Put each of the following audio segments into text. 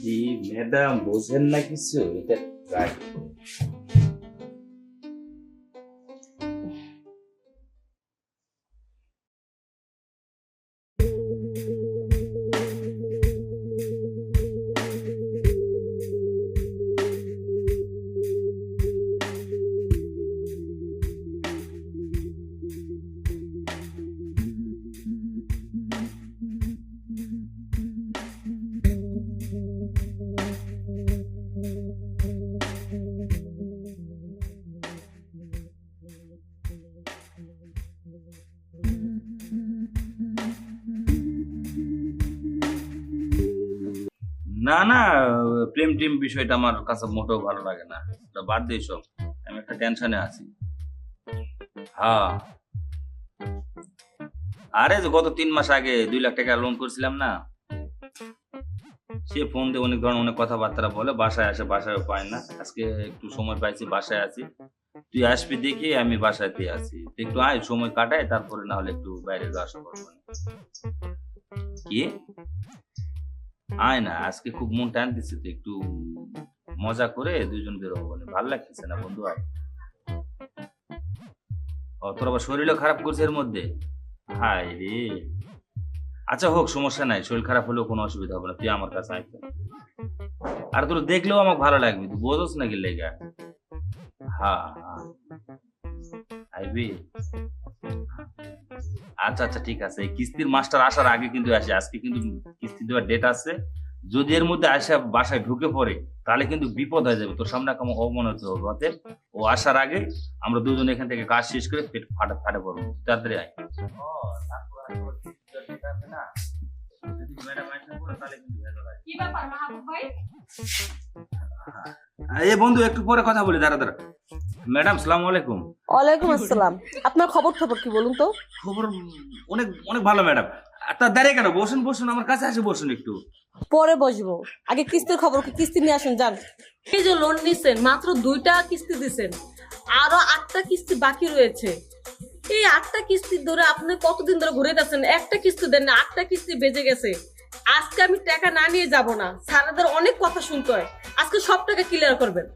জি madam, বোঝেন না কিছু? এটা না না, প্রেম টিম বিষয়টা আমার কাছে মোটেও ভালো লাগে না। ওটা বাদ দিয়ে সব, আমি একটা টেনশনে আছি। হ্যাঁ, আরে যে গত 3 মাস আগে 2 লাখ টাকা লোন করছিলাম না, সে ফোন দিয়ে অনেক ধরনের অনেক কথাবার্তা বলে, বাসায় আসে, বাসায় পায় না। আজকে একটু সময় পাইছি, বাসায় আছি। তুই আসবি দেখি, আমি বাসাতে আছি, তুই একটু আয়, সময় কাটায়, তারপরে না হলে একটু বাইরে যাওয়া আসা করবো। কি আয় না, আজকে খুব মন টান দিচ্ছে, তো একটু মজা করে দুইজন বের হবো, ভালো লাগতেছে না বন্ধু। আয়। ও তোর আবার শরীরও খারাপ করছে এর মধ্যে? হায় রে। আচ্ছা হোক, সমস্যা নাই, শরীর খারাপ হলেও কোনো অসুবিধা হবে না, তুই আমার কাছে আয়। আর তোর দেখলেও আমাকে ভালো লাগবে, তুই বোঝস নাকি লেগা? হ্যাঁ আইবি। আচ্ছা আচ্ছা ঠিক আছে, এই কিস্তির মাস্টার আসার আগে কিন্তু আসে, আজকে কিন্তু কিস্তি দেওয়ার ডেট আছে। যদি এর মধ্যে আসা বাসায় ঢুকে পড়ে, তাহলে কিন্তু বিপদ হয়ে যাবে, তোর সামনে কেমন অবমানিত হবে। অতএব ও আসার আগে আমরা দুজন এখান থেকে কাজ শেষ করে ফাটে ফাটে পড়বো, তাড়াতাড়ি আয়। কি ব্যাপার মাহবুব ভাই? এই বন্ধু, একটু পরে কথা বলি, দাঁড়া দাঁড়া। ম্যাডাম সালামু আলাইকুম। ওয়ালাইকুম আসসালাম। আপনার খবর কি বলুন তো? খবর অনেক অনেক ভালো ম্যাডাম। তা দাঁড়িয়ে কেন, বসুন বসুন, আমার কাছে আসে বসুন একটু। পরে বসবো, আগে কিস্তির খবর কি? কিস্তি নিয়ে আসুন যান। এই যে লোন নিছেন, মাত্র 2টা কিস্তি দিছেন, আরো 8টা কিস্তি বাকি রয়েছে। এই 8টা কিস্তি ধরে আপনি কতদিন ধরে ঘুরে যাচ্ছেন? একটা কিস্তি দেন না, 8টা কিস্তি বেজে গেছে। আজকে আমি টাকা না নিয়ে যাব না, স্যারদের অনেক কথা শুনতে হয়। আজকে সব টাকা ক্লিয়ার করবেন।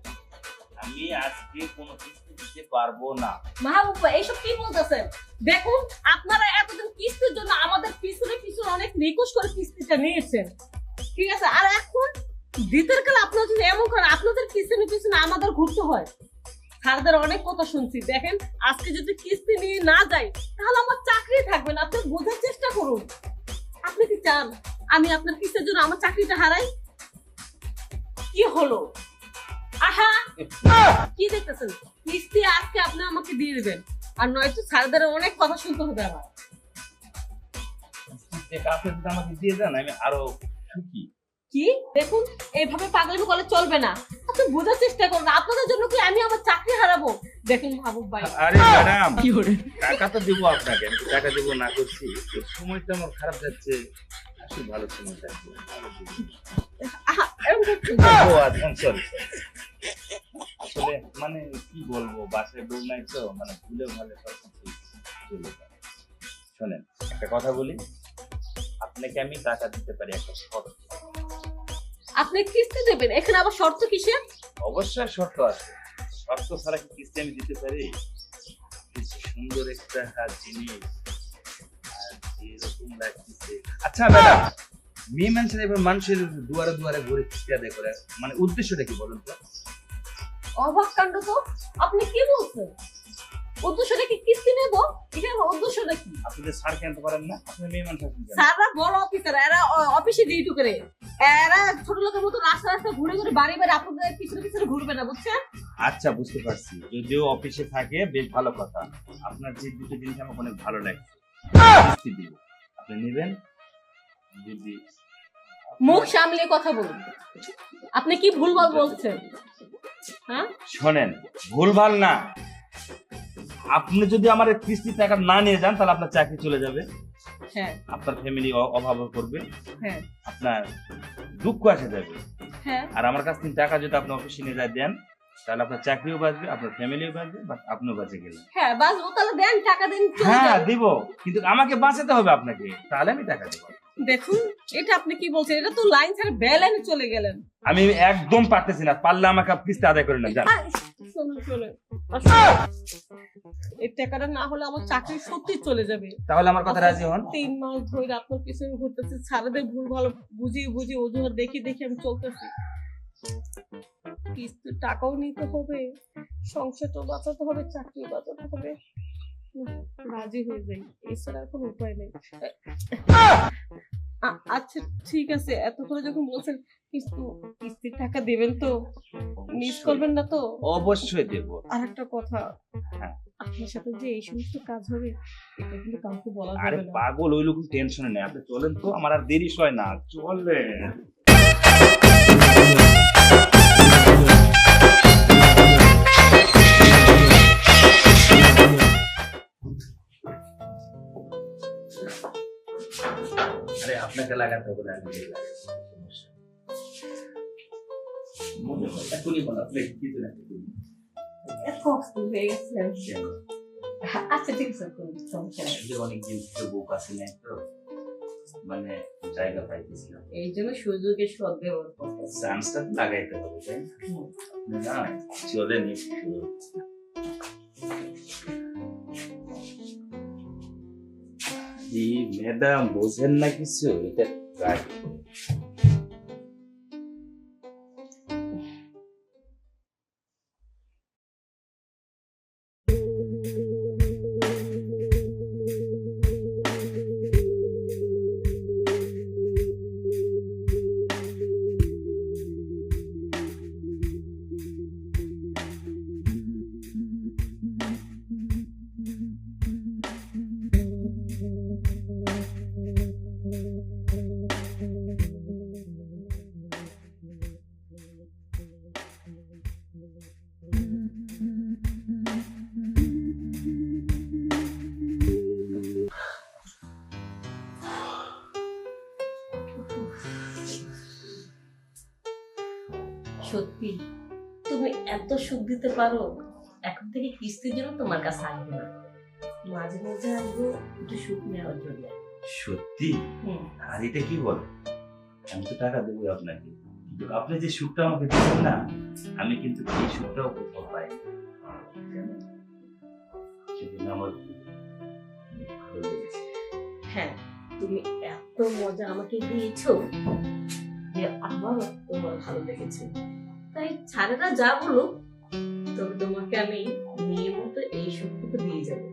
আমি আজকে কোনো কিস্তি দিতে পারবো না। মাহবুব ভাই এইসব কি বলতেছেন? দেখুন, আপনারা এতদিন কিস্তির জন্য আমাদের পিছনে পিছনে অনেক রিকোয়েস্ট করে কিস্তিটা নিয়েছেন, ঠিক আছে? আর এখন দিতের কাল আপনারা যদি এমন করেন, আপনাদের পিছনে পিছনে আমাদের ঘুরতে হয়। স্যারদের অনেক কথা শুনছি। দেখেন, আজকে যদি কিস্তি নিয়ে না যাই, তাহলে আমার চাকরি থাকবে না। আপনি বোঝার চেষ্টা করুন। আপনি কি চান আমি আপনার কিস্তির জন্য আমার চাকরিটা হারাই? কি হলো? আহা, কি দেখতেছেন? কিস্তি আজকে আপনি আমাকে দিয়ে দিবেন, আর নয়তো স্যারদের অনেক কথা শুনতে হবে আমার। কাছে যদি আমাকে দিয়ে দেন, আমি আরো সুখী। কি দেখুন, এইভাবে পাগলামি করলে চলবে না। আপনি বোঝার চেষ্টা করুন, আপনাদের জন্য কি আমি আমার চাকরি হারাবো? দেখুন মাহবুব ভাই, আরে ম্যাডাম, টাকা তো দেবো আপনাকে, আমি টাকা দেবো না করছি, সময়টা আমার খারাপ যাচ্ছে, আসলে ভালো সময় যাচ্ছে। এরকম করছেন? সরি, আসলে মানে কি বলবো, বাসায় বউ নাই তো, মানে ভুলে ভালে সবকিছু চলে যায়। শোনেন, একটা কথা বলি, আপনাকে আমি টাকা দিতে পারি একটা শর্ত। আপনি কিস্তি দেবেন, এখানে আবার শর্ত কিসের? অবশ্যই শর্ত আছে, শর্ত ছাড়া কি কিস্তি আমি দিতে পারি? কিছু সুন্দর একটা জিনিস আর যেরকম লাগতেছে। আচ্ছা ম্যাডাম, মেয়ে মানুষের এবার মানুষের দুয়ারে দুয়ারে ঘুরে কিস্তি আদায় করে, মানে উদ্দেশ্যটা কি বলুন তো? অবাক কাণ্ড তো! আপনি কি বলছেন? উদ্দেশ্যটা কি কিস্তি নেব? এটার উদ্দেশ্যটা কি? আপনি যে স্যার কেনতে পারেন না, আপনি মেয়ে মানুষ আছেন কেন? স্যাররা বড় অফিসার, এরা অফিসে ডিউটি করে। এরা ছোট লোকের মতো রাস্তা রাস্তা ঘুরে ঘুরে বাড়ি বাড়ি আপনাদের পিছনে পিছনে ঘুরবে না, বুঝছেন? আচ্ছা বুঝতে পারছি, যদিও অফিসে থাকে বেশ ভালো কথা। আপনার যে দুটো জিনিস আমার অনেক ভালো লাগছে, কিস্তি দিব, আপনি নেবেন? যদি মুখ সামলে কথা বলুন। আপনি কি ভুলভাল বলছেন? হ্যাঁ, শোনেন, ভুলভাল না, আপনি যদি আমার কিস্তি টাকা না নিয়ে যান, তাহলে আপনার চাকরি চলে যাবে, হ্যাঁ আপনার ফ্যামিলি অভাব করবে, হ্যাঁ আপনার দুঃখ আসে যাবে। হ্যাঁ। আর আমার কাছ থেকে টাকা যদি আপনি অফিসে নিয়ে যায় দেন, তাহলে আপনার চাকরিও বাঁচবে, আপনার ফ্যামিলিও বাঁচবে, বাট আপনিও বেঁচে গেলেন। হ্যাঁ বাস ও তাহলে দেন টাকা দেন চলে হ্যাঁ যান। দিব, কিন্তু আমাকে বাঁচাতে হবে আপনাকে, তাহলে আমি টাকা দেবো। দেখুন এটা আপনি কি বলছেন, এটা তো লাইন ছাড়া বেলাইনে চলে গেলেন। আমি একদম পারতেছি না, পারলে আমাকে কিস্তি আদায় করে নেন, যান। শুনুন শুনুন, এই টাকাটা না হলে আমার চাকরি সত্যি চলে যাবে। তাহলে আমার কথা রাজি হন। 3 মাস ধরে আপনার পিছনে ঘুরতেছি, সারাদিন ভুল ভালো বুঝিয়ে বুঝিয়ে অজুহাত দেখি দেখি আমি চলতেছি। কিস্তির টাকাও নিতে হবে, সংসারটাও বাঁচাতে হবে, চাকরিও বাঁচাতে হবে। রাজি হয়ে যাই, এছাড়া আর কোনো উপায় নেই। আচ্ছা ঠিক আছে, এত করে যখন বলছেন কিস্তির টাকা দেবেন তো, মিস করবেন না তো? অবশ্যই দেব। আর একটা কথা, হ্যাঁ। আপনার সাথে যে এই সমস্ত কাজ হবে এটা কিন্তু কাউকে বলা আরে যাবে না। পাগল, ওই লোক টেনশনে নেই, আপনি চলেন তো, আমার আর দেরি হয় না, চলেন। আরে আপনাকে লাগাতে হবে না, আমি লাগাই, সমস্যা মনে হয় এখনই বলা, প্লিজ কিছু না কিছু। এত অস্থির হয়ে গেছেন। আচ্ছা ঠিক আছে, কোনো সমস্যা নেই। আসলে অনেকদিন থেকে বুক আসে নাই তো, মানে জায়গা পাইতেছিলাম, এই জন্য সুযোগের সদ্ব্যবহার করতে হবে। চান্সটা লাগাইতে হবে, তাই না? না চলেন একটু। জি ম্যাডাম, বোঝেন না কিছু, এটা গাড়ি। সত্যি তুমি এত সুখ দিতে পারো, এখন থেকে কিস্তির জন্য তোমার কাছে আসবে না, মাঝে মাঝে আসবো একটু সুখ নেওয়ার জন্য। সত্যি? হুম। আর এটা কি বল, আমি তো টাকা দেবো আপনাকে, কিন্তু আপনি যে সুখটা আমাকে দিচ্ছেন না, আমি কিন্তু এই সুখটাও কোথাও পাই না। সেদিন আমার অনেক ভালো লেগেছে। হ্যাঁ তুমি এত মজা আমাকে দিয়েছো যে আমার তোমার ভালো লেগেছে, তাই ছাড়েরা যা বলো, তবে তোমাকে আমি মেয়ের মতো এই সুখটুকু দিয়ে যাবো।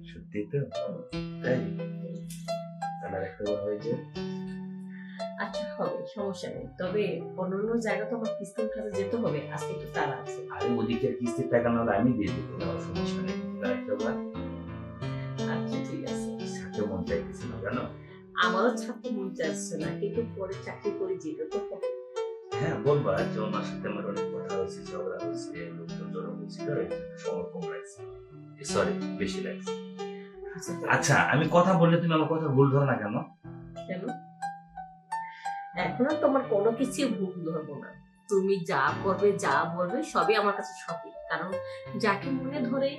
সত্যি তো? তাই তাহলে একটা বার হয়ে যায়। আচ্ছা হবে, সমস্যা নেই, তবে অন্যান্য জায়গা তো আমার কিস্তি উঠাতে যেতে হবে, আজকে একটু তাড়া আছে। আরে ওদিকের কিস্তির টাকা না হলে আমি দিয়ে দেবো, আমার সমস্যা নেই। তাহলে একটা বার আচ্ছা ঠিক আছে। সাথে মন চাইতেছে না, জানো? আমারও ছাড়তে মন চাচ্ছে না, কিন্তু পরে চাকরি করে যেতে তো হবে। হ্যাঁ বলবা যে ওনার সাথে আমার অনেক কথা হয়েছে, ঝগড়া হয়েছে, লোকজন জড়ো হয়েছিল, এই জন্য সময় কম লাগছে, সরি বেশি লাগছে। আচ্ছা আমি কথা বললে তুমি আমার কথা ভুল ধরো না কেন? কেন? এখন আর তোমার কোনো কিছু ভুল ধরবো না, তুমি যা করবে যা বলবে সবই আমার কাছে সঠিক, কারণ যাকে মনে ধরে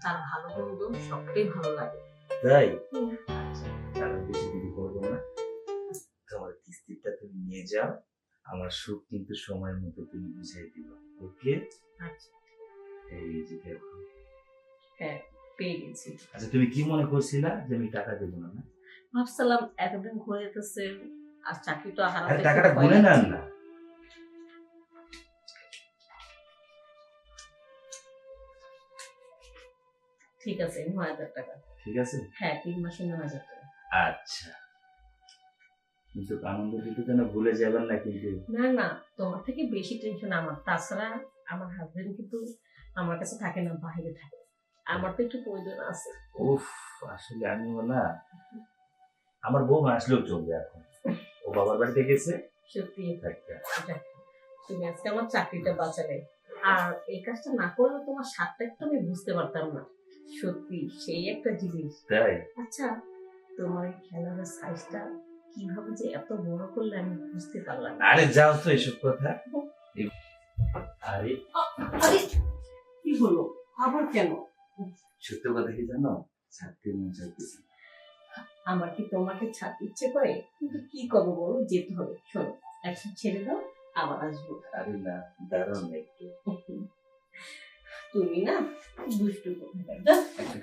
তার ভালো মন্দ সবটাই ভালো লাগে। তাই? আচ্ছা তাহলে বেশি দেরি করবো না, তোমার কিস্তিটা তুমি নিয়ে যাও, আমার সুখ কিন্তু সময় মতো তুমি বুঝিয়ে দিবা, ওকে? আচ্ছা এই যে দেখো। হ্যাঁ পেয়ে গেছি। আচ্ছা তুমি কি মনে করছিলা যে আমি টাকা দেবো না? না ভাবছিলাম এতদিন ঘুরে যেতেছে আর চাকরিটা আরে হারাতে টাকাটা একটু ভয় গুনে নেন লাগছে। না। ঠিক আছে ৯,০০০ টাকা। ঠিক আছে? হ্যাঁ ৩ মাসে ৯,০০০ টাকা। আচ্ছা কিন্তু আনন্দ দিতে যেন ভুলে যাবেন না কিন্তু। না না, তোমার থেকে বেশি টেনশন আমার, তাছাড়া আমার হাজবেন্ড কিন্তু আমার কাছে থাকে না, বাইরে থাকে, আমার তো একটু প্রয়োজন আছে। উফ আসলে আমিও না, আমার বউ আসলেও চলবে এখন, ও বাবার বাড়িতে গেছে সত্যি থাকতে। তুমি আজকে আমার চাকরিটা বাঁচালে, আর এই কাজটা না করলে তোমার স্বাদটা একটু আমি বুঝতে পারতাম না, সত্যি সেই একটা জিনিস। তাই? আচ্ছা তোমার এই খেলার সাইজটা কিভাবে যে এত বড় করলে আমি বুঝতে পারলাম না। আরে যাও তো এসব কথা। আরে আরে কি হলো আবার কেন? সত্য কথা কি জানো, ছাড়তে মন চাইতেছে। আমার কি তোমাকে ছাড়তে ইচ্ছে করে, কিন্তু কি করবো বলো, যেতে হবে। শোনো, এখন ছেড়ে দাও, আবার আসবো। আরে না, দাঁড়াও না একটু। তুমি না দুষ্টু কোথায়, একটা